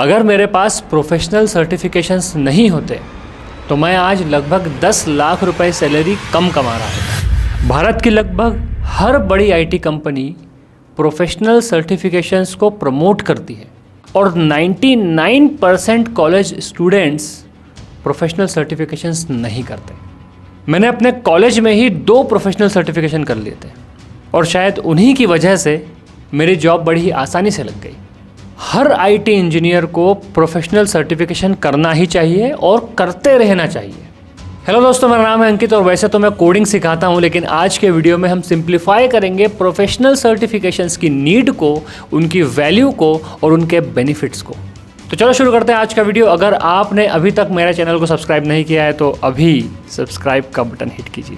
अगर मेरे पास professional certifications नहीं होते तो मैं आज लगभग 10 लाख रुपए सैलरी कम कमा रहा हूँ। भारत की लगभग हर बड़ी आईटी कंपनी प्रोफेशनल सर्टिफिकेशंस को प्रमोट करती है और 99% कॉलेज स्टूडेंट्स प्रोफेशनल सर्टिफिकेशंस नहीं करते। मैंने अपने कॉलेज में ही 2 प्रोफेशनल सर्टिफिकेशन कर लिए थे और शायद उन्हीं की वजह से मेरी जॉब बड़ी ही आसानी से लग गई। हर आईटी इंजीनियर को प्रोफेशनल सर्टिफिकेशन करना ही चाहिए और करते रहना चाहिए। हेलो दोस्तों, मेरा नाम है अंकित और वैसे तो मैं कोडिंग सिखाता हूं, लेकिन आज के वीडियो में हम सिंप्लीफाई करेंगे प्रोफेशनल सर्टिफिकेशंस की नीड को, उनकी वैल्यू को और उनके बेनिफिट्स को। तो चलो शुरू करते हैं आज का वीडियो। अगर आपने अभी तक मेरे चैनल को सब्सक्राइब नहीं किया है तो अभी सब्सक्राइब का बटन हिट कीजिए,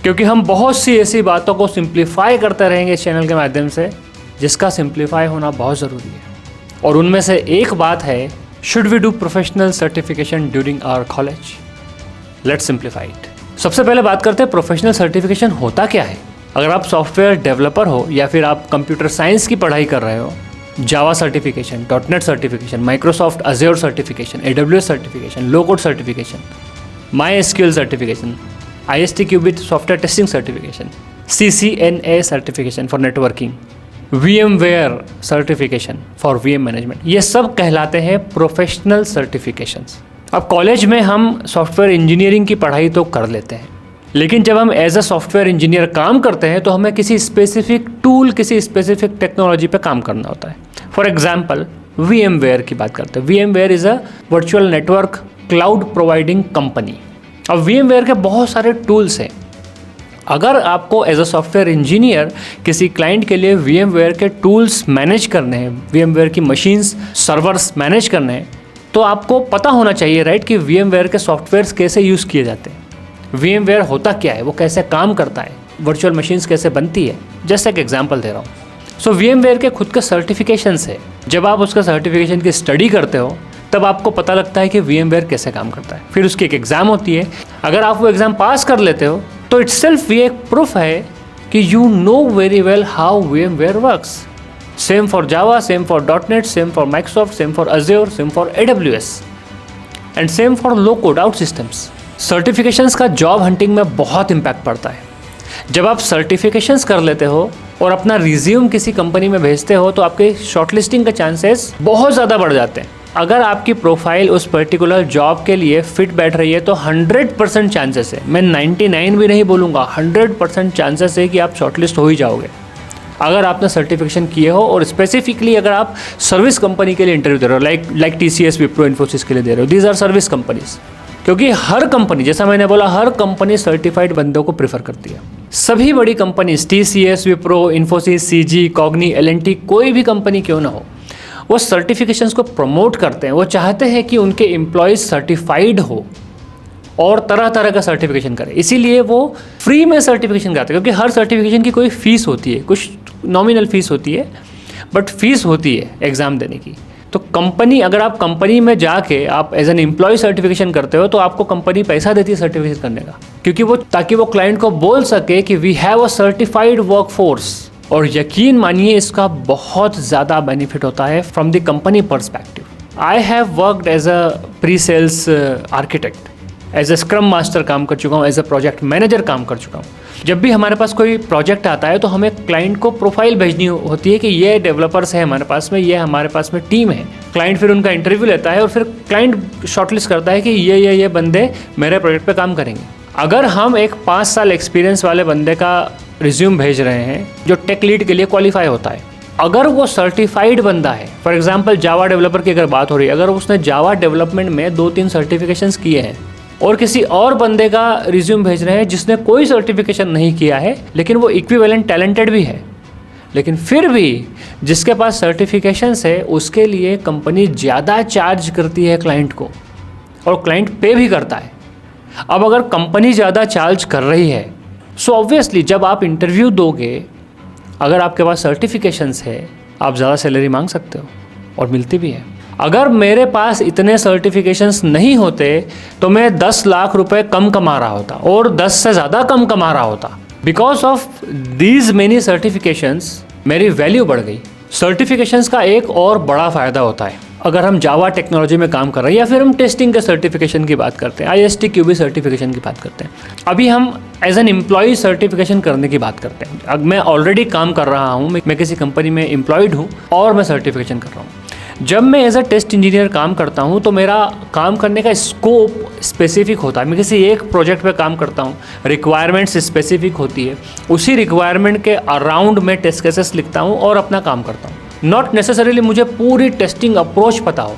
क्योंकि हम बहुत सी ऐसी बातों को सिंप्लीफाई करते रहेंगे इस चैनल के माध्यम से जिसका सिंप्लीफाई होना बहुत ज़रूरी है। और उनमें से एक बात है, should we do professional certification during our college? Let's simplify it. सबसे पहले बात करते हैं प्रोफेशनल सर्टिफिकेशन होता क्या है। अगर आप सॉफ्टवेयर डेवलपर हो या फिर आप कंप्यूटर साइंस की पढ़ाई कर रहे हो, Java certification, .NET certification, Microsoft Azure certification, AWS certification, low code certification, MySQL certification, ISTQB software testing certification, CCNA certification for networking, VMware certification for VM management, ये सब कहलाते हैं प्रोफेशनल सर्टिफिकेशंस। अब कॉलेज में हम सॉफ्टवेयर इंजीनियरिंग की पढ़ाई तो कर लेते हैं, लेकिन जब हम एज अ सॉफ्टवेयर इंजीनियर काम करते हैं तो हमें किसी स्पेसिफिक टूल, किसी स्पेसिफिक टेक्नोलॉजी पे काम करना होता है। फॉर एग्जाम्पल VMware की बात करते हैं। VMware is a virtual network cloud providing company. अब VMware के बहुत सारे टूल्स हैं। अगर आपको एज अ सॉफ्टवेयर इंजीनियर किसी क्लाइंट के लिए VMware के टूल्स मैनेज करने हैं, VMware की मशीन्स, सर्वर्स मैनेज करने हैं, तो आपको पता होना चाहिए राइट कि VMware के सॉफ्टवेयर्स कैसे यूज़ किए जाते हैं। VMware होता क्या है, वो कैसे काम करता है, वर्चुअल मशीन्स कैसे बनती है। जैसे एक एग्जांपल दे रहा हूँ। सो VMware के खुद के सर्टिफिकेशंस है। जब आप उसका सर्टिफिकेशन की स्टडी करते हो तब आपको पता लगता है कि VMware कैसे काम करता है। फिर उसकी एक एग्ज़ाम होती है। अगर आप वो एग्ज़ाम पास कर लेते हो तो इटसेल्फ ये एक प्रूफ है कि you know very well how VMware works. Same for Java, same for .NET, same for Microsoft, same for Azure, same for AWS and same for low code out systems. Certifications का job hunting में बहुत impact पड़ता है। जब आप certifications कर लेते हो और अपना रिज्यूम किसी कंपनी में भेजते हो तो आपके शॉर्टलिस्टिंग के चांसेस बहुत ज़्यादा बढ़ जाते हैं। अगर आपकी प्रोफाइल उस पर्टिकुलर जॉब के लिए फिट बैठ रही है तो 100% चांसेस है, मैं 99 भी नहीं बोलूँगा, 100% चांसेस है कि आप शॉर्टलिस्ट हो ही जाओगे अगर आपने सर्टिफिकेशन किए हो। और स्पेसिफिकली अगर आप सर्विस कंपनी के लिए इंटरव्यू दे रहे हो, लाइक TCS, विप्रो, इन्फोसिस के लिए दे रहे हो, दीज आर सर्विस कंपनीज। क्योंकि हर कंपनी, जैसा मैंने बोला, हर कंपनी सर्टिफाइड बंदों को प्रेफर करती है। सभी बड़ी companies, TCS, Wipro, Infosys, CG, कॉग्नी, L&T, कोई भी कंपनी क्यों ना हो, वो सर्टिफिकेशंस को प्रमोट करते हैं। वो चाहते हैं कि उनके एम्प्लॉयज़ सर्टिफाइड हो और तरह तरह का सर्टिफिकेशन करें। इसीलिए वो फ्री में सर्टिफिकेशन कराते हैं, क्योंकि हर सर्टिफिकेशन की कोई फ़ीस होती है, कुछ नॉमिनल फ़ीस होती है, बट फीस होती है एग्ज़ाम देने की। तो कंपनी, अगर आप कंपनी में जाके आप एज एन एम्प्लॉय सर्टिफिकेशन करते हो तो आपको कंपनी पैसा देती है सर्टिफिकेशन करने का, क्योंकि वो, ताकि वो क्लाइंट को बोल सके कि we have a certified work force. और यकीन मानिए इसका बहुत ज़्यादा बेनिफिट होता है from the company perspective. I have worked as a pre sales architect, as a scrum master काम कर चुका हूँ, एज अ प्रोजेक्ट मैनेजर काम कर चुका हूँ। जब भी हमारे पास कोई प्रोजेक्ट आता है तो हमें क्लाइंट को प्रोफाइल भेजनी होती है कि ये डेवलपर्स है हमारे पास में, ये हमारे पास में टीम है। क्लाइंट फिर उनका इंटरव्यू लेता है और फिर क्लाइंट शॉर्टलिस्ट करता है कि ये बंदे मेरे प्रोजेक्ट पे काम करेंगे। अगर हम एक 5 साल एक्सपीरियंस वाले बंदे का रिज्यूम भेज रहे हैं जो टेक लीड के लिए क्वालिफाई होता है, अगर वो सर्टिफाइड बंदा है, फॉर एग्जांपल जावा डेवलपर की अगर बात हो रही है, अगर उसने जावा डेवलपमेंट में 2-3 सर्टिफिकेशंस किए हैं और किसी और बंदे का रिज्यूम भेज रहे हैं जिसने कोई सर्टिफिकेशन नहीं किया है लेकिन वो इक्विवेलेंट टैलेंटेड भी है, लेकिन फिर भी जिसके पास सर्टिफिकेशंस है उसके लिए कंपनी ज़्यादा चार्ज करती है क्लाइंट को, और क्लाइंट पे भी करता है। अब अगर कंपनी ज़्यादा चार्ज कर रही है सो ऑब्वियसली जब आप इंटरव्यू दोगे, अगर आपके पास सर्टिफिकेशंस है, आप ज़्यादा सैलरी मांग सकते हो और मिलती भी है। अगर मेरे पास इतने सर्टिफिकेशंस नहीं होते तो मैं 10 लाख रुपए कम कमा रहा होता और 10 से ज़्यादा कम कमा रहा होता। Because of these many certifications मेरी वैल्यू बढ़ गई। सर्टिफिकेशंस का एक और बड़ा फ़ायदा होता है, अगर हम जावा टेक्नोलॉजी में काम कर रहे हैं या फिर हम टेस्टिंग के सर्टिफिकेशन की बात करते हैं, ISTQB सर्टिफिकेशन की बात करते हैं, अभी हम एज एन एम्प्लॉय सर्टिफिकेशन करने की बात करते हैं। अब मैं ऑलरेडी काम कर रहा हूँ, मैं किसी कंपनी में एम्प्लॉयड हूँ और मैं सर्टिफिकेशन कर रहा हूँ। जब मैं एज अ टेस्ट इंजीनियर काम करता हूँ तो मेरा काम करने का स्कोप स्पेसिफिक होता है। मैं किसी एक प्रोजेक्ट पे काम करता हूँ, रिक्वायरमेंट्स स्पेसिफिक होती है, उसी रिक्वायरमेंट के अराउंड मैं टेस्ट केसेस लिखता हूँ और अपना काम करता हूँ। नॉट नेसेसरीली मुझे पूरी टेस्टिंग अप्रोच पता हो,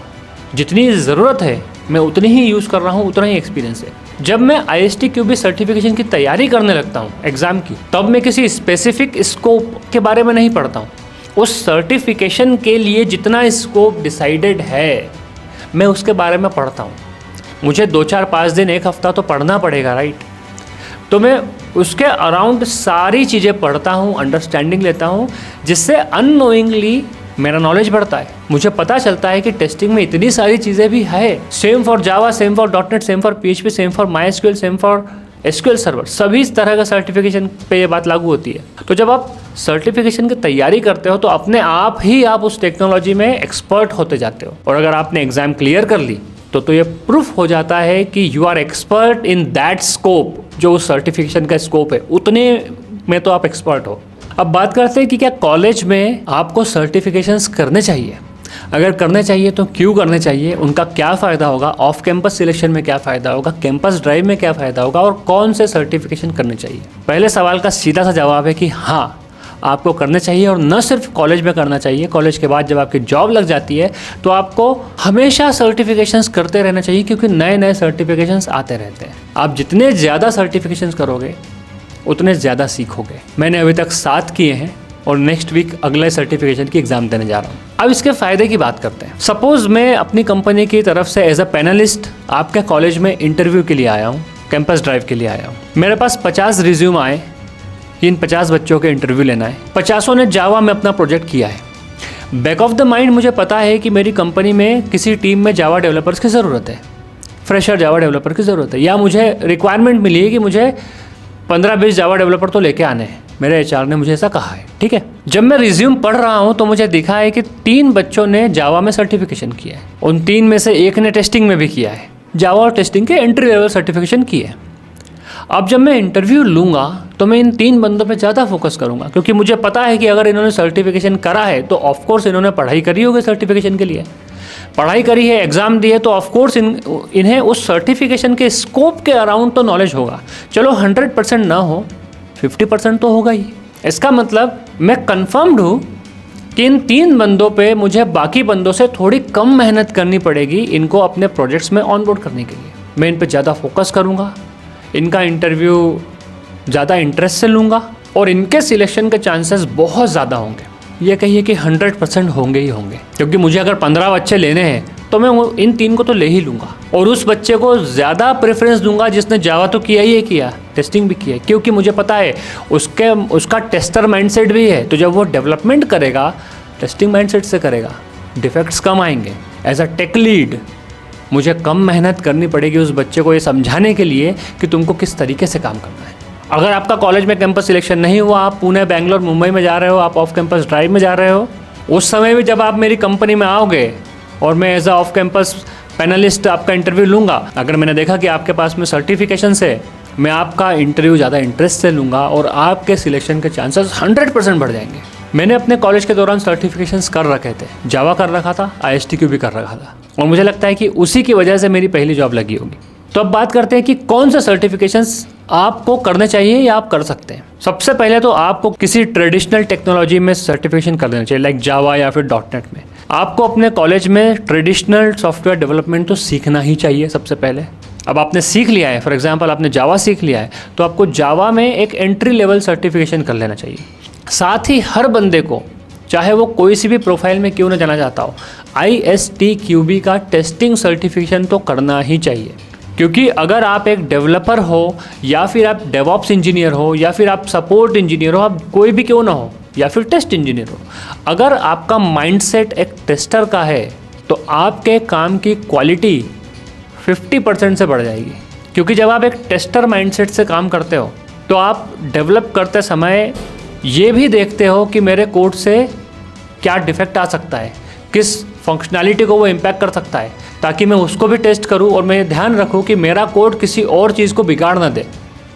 जितनी ज़रूरत है मैं उतनी ही यूज़ कर रहा हूँ, उतना ही एक्सपीरियंस है। जब मैं ISTQB सर्टिफिकेशन की तैयारी करने लगता हूँ एग्ज़ाम की, तब मैं किसी स्पेसिफिक स्कोप के बारे में नहीं पढ़ता हूँ। उस सर्टिफिकेशन के लिए जितना स्कोप डिसाइडेड है मैं उसके बारे में पढ़ता हूँ। मुझे 2-4-5 दिन, एक हफ़्ता तो पढ़ना पड़ेगा, राइट? तो मैं उसके अराउंड सारी चीज़ें पढ़ता हूँ, अंडरस्टैंडिंग लेता हूँ, जिससे अननोइंगली मेरा नॉलेज बढ़ता है। मुझे पता चलता है कि टेस्टिंग में इतनी सारी चीज़ें भी है। Same for Java, same for .NET, same for PHP, same for MySQL, same for SQL server, सभी तरह का सर्टिफिकेशन पे ये बात लागू होती है। तो जब आप सर्टिफिकेशन की तैयारी करते हो तो अपने आप ही आप उस टेक्नोलॉजी में एक्सपर्ट होते जाते हो। और अगर आपने एग्ज़ाम क्लियर कर ली तो ये प्रूफ हो जाता है कि you are expert in that scope, जो उस सर्टिफिकेशन का स्कोप है उतने में तो आप एक्सपर्ट हो। अब बात करते हैं कि क्या कॉलेज में आपको सर्टिफिकेशंस करने चाहिए। अगर करने चाहिए तो क्यों करने चाहिए, उनका क्या फ़ायदा होगा, ऑफ कैंपस सिलेक्शन में क्या फ़ायदा होगा, कैंपस ड्राइव में क्या फ़ायदा होगा और कौन से सर्टिफिकेशन करने चाहिए। पहले सवाल का सीधा सा जवाब है कि हाँ, आपको करने चाहिए, और न सिर्फ कॉलेज में करना चाहिए। कॉलेज के बाद जब आपकी जॉब लग जाती है तो आपको हमेशा सर्टिफिकेशंस करते रहना चाहिए, क्योंकि नए नए सर्टिफिकेशंस आते रहते हैं। आप जितने ज़्यादा सर्टिफिकेशंस करोगे उतने ज़्यादा सीखोगे। मैंने अभी तक 7 किए हैं और नेक्स्ट वीक अगले सर्टिफिकेशन की एग्ज़ाम देने जा रहा हूँ। अब इसके फ़ायदे की बात करते हैं। सपोज़ मैं अपनी कंपनी की तरफ से एज अ पैनलिस्ट आपके कॉलेज में इंटरव्यू के लिए आया हूँ, कैंपस ड्राइव के लिए आया हूँ। मेरे पास 50 रिज्यूम आए, इन 50 बच्चों के इंटरव्यू लेना है। 50 ने जावा में अपना प्रोजेक्ट किया है। बैक ऑफ द माइंड मुझे पता है कि मेरी कंपनी में किसी टीम में जावा डेवलपर्स की ज़रूरत है, फ्रेशर जावा डेवलपर की ज़रूरत है, या मुझे रिक्वायरमेंट मिली है कि मुझे 15-20 जावा डेवलपर तो लेके आने हैं। मेरे HR ने मुझे ऐसा कहा है, ठीक है। जब मैं रिज्यूम पढ़ रहा हूँ तो मुझे दिखा है कि 3 बच्चों ने जावा में सर्टिफिकेशन किया है। उन 3 में से एक ने टेस्टिंग में भी किया है, जावा और टेस्टिंग के एंट्री लेवल सर्टिफिकेशन किए है। अब जब मैं इंटरव्यू लूँगा तो मैं इन 3 बंदों पे ज़्यादा फोकस करूँगा, क्योंकि मुझे पता है कि अगर इन्होंने सर्टिफिकेशन करा है तो ऑफकोर्स इन्होंने पढ़ाई करी होगी सर्टिफिकेशन के लिए, पढ़ाई करी है, एग्ज़ाम दिए, तो ऑफकोर्स इन्हें उस सर्टिफिकेशन के स्कोप के अराउंड तो नॉलेज होगा। चलो 100% ना हो, 50% तो होगा ही। इसका मतलब मैं कन्फर्म्ड हूँ कि इन 3 बंदों पे मुझे बाकी बंदों से थोड़ी कम मेहनत करनी पड़ेगी इनको अपने प्रोजेक्ट्स में ऑनबोर्ड करने के लिए। मैं इन पे ज़्यादा फोकस करूँगा, इनका इंटरव्यू ज़्यादा इंटरेस्ट से लूँगा और इनके सिलेक्शन के चांसेस बहुत ज़्यादा होंगे। ये कहिए कि 100% होंगे ही होंगे, क्योंकि मुझे अगर 15 बच्चे लेने हैं तो मैं इन 3 को तो ले ही लूँगा और उस बच्चे को ज़्यादा प्रेफरेंस दूंगा जिसने जावा तो किया ही किया, टेस्टिंग भी किया है, क्योंकि मुझे पता है उसका टेस्टर माइंडसेट भी है। तो जब वो डेवलपमेंट करेगा टेस्टिंग माइंडसेट से करेगा, डिफेक्ट्स कम आएंगे। एज अ टेक लीड मुझे कम मेहनत करनी पड़ेगी उस बच्चे को ये समझाने के लिए कि तुमको किस तरीके से काम करना है। अगर आपका कॉलेज में कैंपस सिलेक्शन नहीं हुआ, आप पुणे, बेंगलोर, मुंबई में जा रहे हो, आप ऑफ कैंपस ड्राइव में जा रहे हो, उस समय भी जब आप मेरी कंपनी में आओगे और मैं as a off campus panelist आपका इंटरव्यू लूँगा, अगर मैंने देखा कि आपके पास में सर्टिफिकेशन है, मैं आपका इंटरव्यू ज़्यादा इंटरेस्ट से लूँगा और आपके सिलेक्शन के चांसेस 100% बढ़ जाएंगे। मैंने अपने कॉलेज के दौरान सर्टिफिकेशंस कर रखे थे, जावा कर रखा था, ISTQB कर रखा था, और मुझे लगता है कि उसी की वजह से मेरी पहली जॉब लगी होगी। तो अब बात करते हैं कि कौन से सर्टिफिकेशंस आपको करने चाहिए या आप कर सकते हैं। सबसे पहले तो आपको किसी ट्रेडिशनल टेक्नोलॉजी में सर्टिफिकेशन कर देना चाहिए, लाइक जावा या फिर .NET में। आपको अपने कॉलेज में ट्रेडिशनल सॉफ्टवेयर डेवलपमेंट तो सीखना ही चाहिए सबसे पहले। अब आपने सीख लिया है, फॉर एग्जांपल आपने जावा सीख लिया है, तो आपको जावा में एक एंट्री लेवल सर्टिफिकेशन कर लेना चाहिए। साथ ही हर बंदे को, चाहे वो कोई सी भी प्रोफाइल में क्यों ना जाना चाहता हो, ISTQB का टेस्टिंग सर्टिफिकेशन तो करना ही चाहिए। क्योंकि अगर आप एक डेवलपर हो या फिर आप डेवऑप्स इंजीनियर हो या फिर आप सपोर्ट इंजीनियर हो, आप कोई भी क्यों ना हो, या फिर टेस्ट इंजीनियर हो, अगर आपका माइंडसेट एक टेस्टर का है तो आपके काम की क्वालिटी 50% से बढ़ जाएगी। क्योंकि जब आप एक टेस्टर माइंडसेट से काम करते हो तो आप डेवलप करते समय ये भी देखते हो कि मेरे कोड से क्या डिफेक्ट आ सकता है, किस फंक्शनैलिटी को वो इम्पैक्ट कर सकता है, ताकि मैं उसको भी टेस्ट करूँ और मैं ध्यान रखूँ कि मेरा कोड किसी और चीज़ को बिगाड़ ना दे।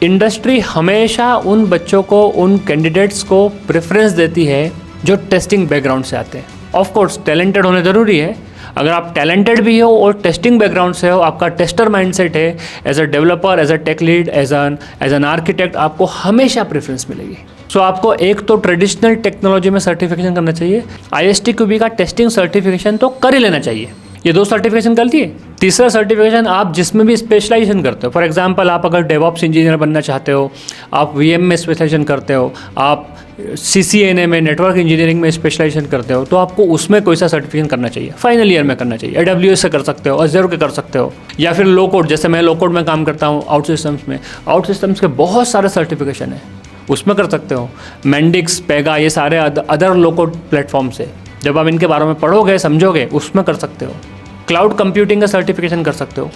इंडस्ट्री हमेशा उन बच्चों को, उन कैंडिडेट्स को प्रेफरेंस देती है जो टेस्टिंग बैकग्राउंड से आते हैं। ऑफ कोर्स टैलेंटेड होने ज़रूरी है। अगर आप टैलेंटेड भी हो और टेस्टिंग बैकग्राउंड से हो, आपका टेस्टर माइंडसेट है, as a developer, as a tech lead, as an architect, आपको हमेशा प्रेफरेंस मिलेगी। सो आपको एक तो ट्रेडिशनल टेक्नोलॉजी में सर्टिफिकेशन करना चाहिए, ISTQB का टेस्टिंग सर्टिफिकेशन तो कर ही लेना चाहिए। ये 2 सर्टिफिकेशन गलती है। तीसरा सर्टिफिकेशन आप जिसमें भी स्पेशलाइजेशन करते हो, फॉर एग्जांपल आप अगर डेवऑप्स इंजीनियर बनना चाहते हो, आप VM में स्पेशलाइजेशन करते हो, आप CCNA में नेटवर्क इंजीनियरिंग में स्पेशलाइजेशन करते हो, तो आपको उसमें कोई सा सर्टिफिकेशन करना चाहिए, फाइनल ईयर में करना चाहिए। AWS से कर सकते हो, Azure के कर सकते हो, या फिर लो कोड, जैसे मैं लो कोड में काम करता हूँ आउट सिस्टम्स में। आउट सिस्टम्स के बहुत सारे सर्टिफिकेशन है, उसमें कर सकते हो। Mendix, Pega, ये सारे अदर लो कोड प्लेटफॉर्म से जब आप इनके बारे में पढ़ोगे, समझोगे, उसमें कर सकते हो। क्लाउड कंप्यूटिंग का सर्टिफिकेशन कर सकते हो।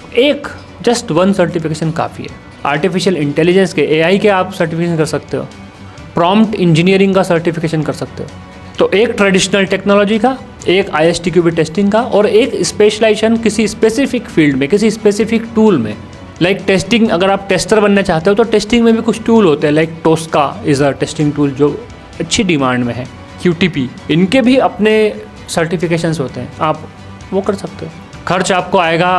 जस्ट 1 सर्टिफिकेशन काफ़ी है। आर्टिफिशियल इंटेलिजेंस के, AI के आप सर्टिफिकेशन कर सकते हो। प्रॉम्प्ट इंजीनियरिंग का सर्टिफिकेशन कर सकते हो। तो एक ट्रेडिशनल टेक्नोलॉजी का, एक ISTQB टेस्टिंग का, और एक स्पेशलाइजेशन किसी स्पेसिफिक फील्ड में, किसी स्पेसिफिक टूल में। लाइक टेस्टिंग, अगर आप टेस्टर बनना चाहते हो तो टेस्टिंग में भी कुछ टूल होते हैं, like Tosca is a testing tool जो अच्छी डिमांड में है। QTP, इनके भी अपने सर्टिफिकेशंस होते हैं, आप वो कर सकते हो। खर्च आपको आएगा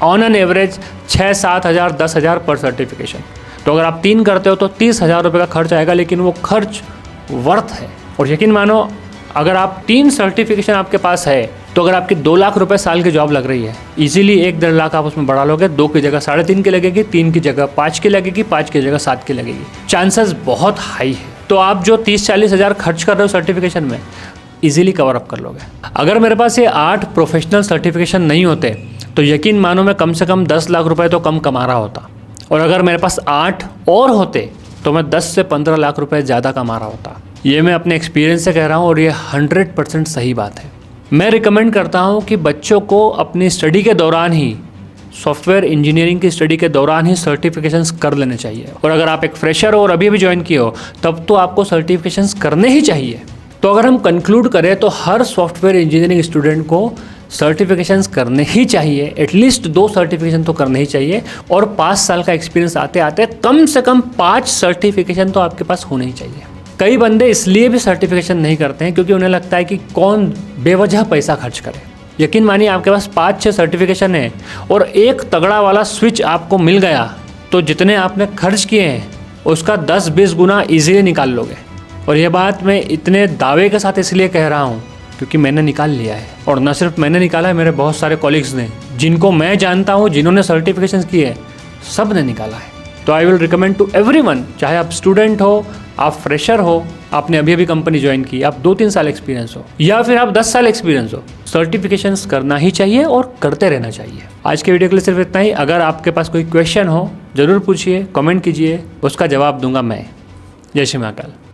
ऑन एन एवरेज 6-7 हज़ार 10 हज़ार पर सर्टिफिकेशन। तो अगर आप 3 करते हो तो 30,000 रुपये का खर्च आएगा, लेकिन वो खर्च वर्थ है। और यकीन मानो, अगर आप 3 सर्टिफिकेशन आपके पास है, तो अगर आपकी 2 लाख रुपये साल की जॉब लग रही है, इजीली 1-1.5 लाख आप उसमें बढ़ा लोगे। 2 की जगह 3.5 की लगेगी, 3 की जगह 5 की लगेगी, 5 की जगह 7 की लगेगी। चांसेस बहुत हाई है। तो आप जो 30-40 हज़ार खर्च कर रहे हो सर्टिफिकेशन में, इजीली कवर अप कर लोगे। अगर मेरे पास ये 8 प्रोफेशनल सर्टिफिकेशन नहीं होते, तो यकीन मानो मैं कम से कम 10 लाख रुपए तो कम कमा रहा होता। और अगर मेरे पास 8 और होते, तो मैं 10 से 15 लाख रुपए ज़्यादा कमा रहा होता। ये मैं अपने एक्सपीरियंस से कह रहा हूँ, और ये 100% सही बात है। मैं रिकमेंड करता हूँ कि बच्चों को अपनी स्टडी के दौरान ही, सॉफ्टवेयर इंजीनियरिंग की स्टडी के दौरान ही सर्टिफिकेशंस कर लेने चाहिए। और अगर आप एक फ्रेशर हो और अभी अभी ज्वाइन किए हो, तब तो आपको सर्टिफिकेशंस करने ही चाहिए। तो अगर हम कंक्लूड करें तो हर सॉफ्टवेयर इंजीनियरिंग स्टूडेंट को सर्टिफिकेशंस करने ही चाहिए, एटलीस्ट 2 सर्टिफिकेशन तो करने ही चाहिए। और 5 साल का एक्सपीरियंस आते आते कम से कम 5 सर्टिफिकेशन तो आपके पास होने ही चाहिए। कई बंदे इसलिए भी सर्टिफिकेशन नहीं करते हैं क्योंकि उन्हें लगता है कि कौन बेवजह पैसा खर्च करे। यकीन मानिए, आपके पास 5-6 सर्टिफिकेशन है और एक तगड़ा वाला स्विच आपको मिल गया, तो जितने आपने खर्च किए हैं उसका 10-20 गुना ईजीली निकाल लोगे। और ये बात मैं इतने दावे के साथ इसलिए कह रहा हूँ क्योंकि मैंने निकाल लिया है। और न सिर्फ मैंने निकाला है, मेरे बहुत सारे कॉलीग्स ने, जिनको मैं जानता हूँ, जिन्होंने सर्टिफिकेशन किए हैं, सब ने निकाला है। तो I will recommend to everyone, चाहे आप स्टूडेंट हो, आप फ्रेशर हो, आपने अभी अभी कंपनी ज्वाइन की, आप 2-3 साल एक्सपीरियंस हो, या फिर आप 10 साल एक्सपीरियंस हो, सर्टिफिकेशंस करना ही चाहिए और करते रहना चाहिए। आज के वीडियो के लिए सिर्फ इतना ही। अगर आपके पास कोई क्वेश्चन हो, ज़रूर पूछिए, कमेंट कीजिए, उसका जवाब दूंगा मैं। जय श्री महाकाल।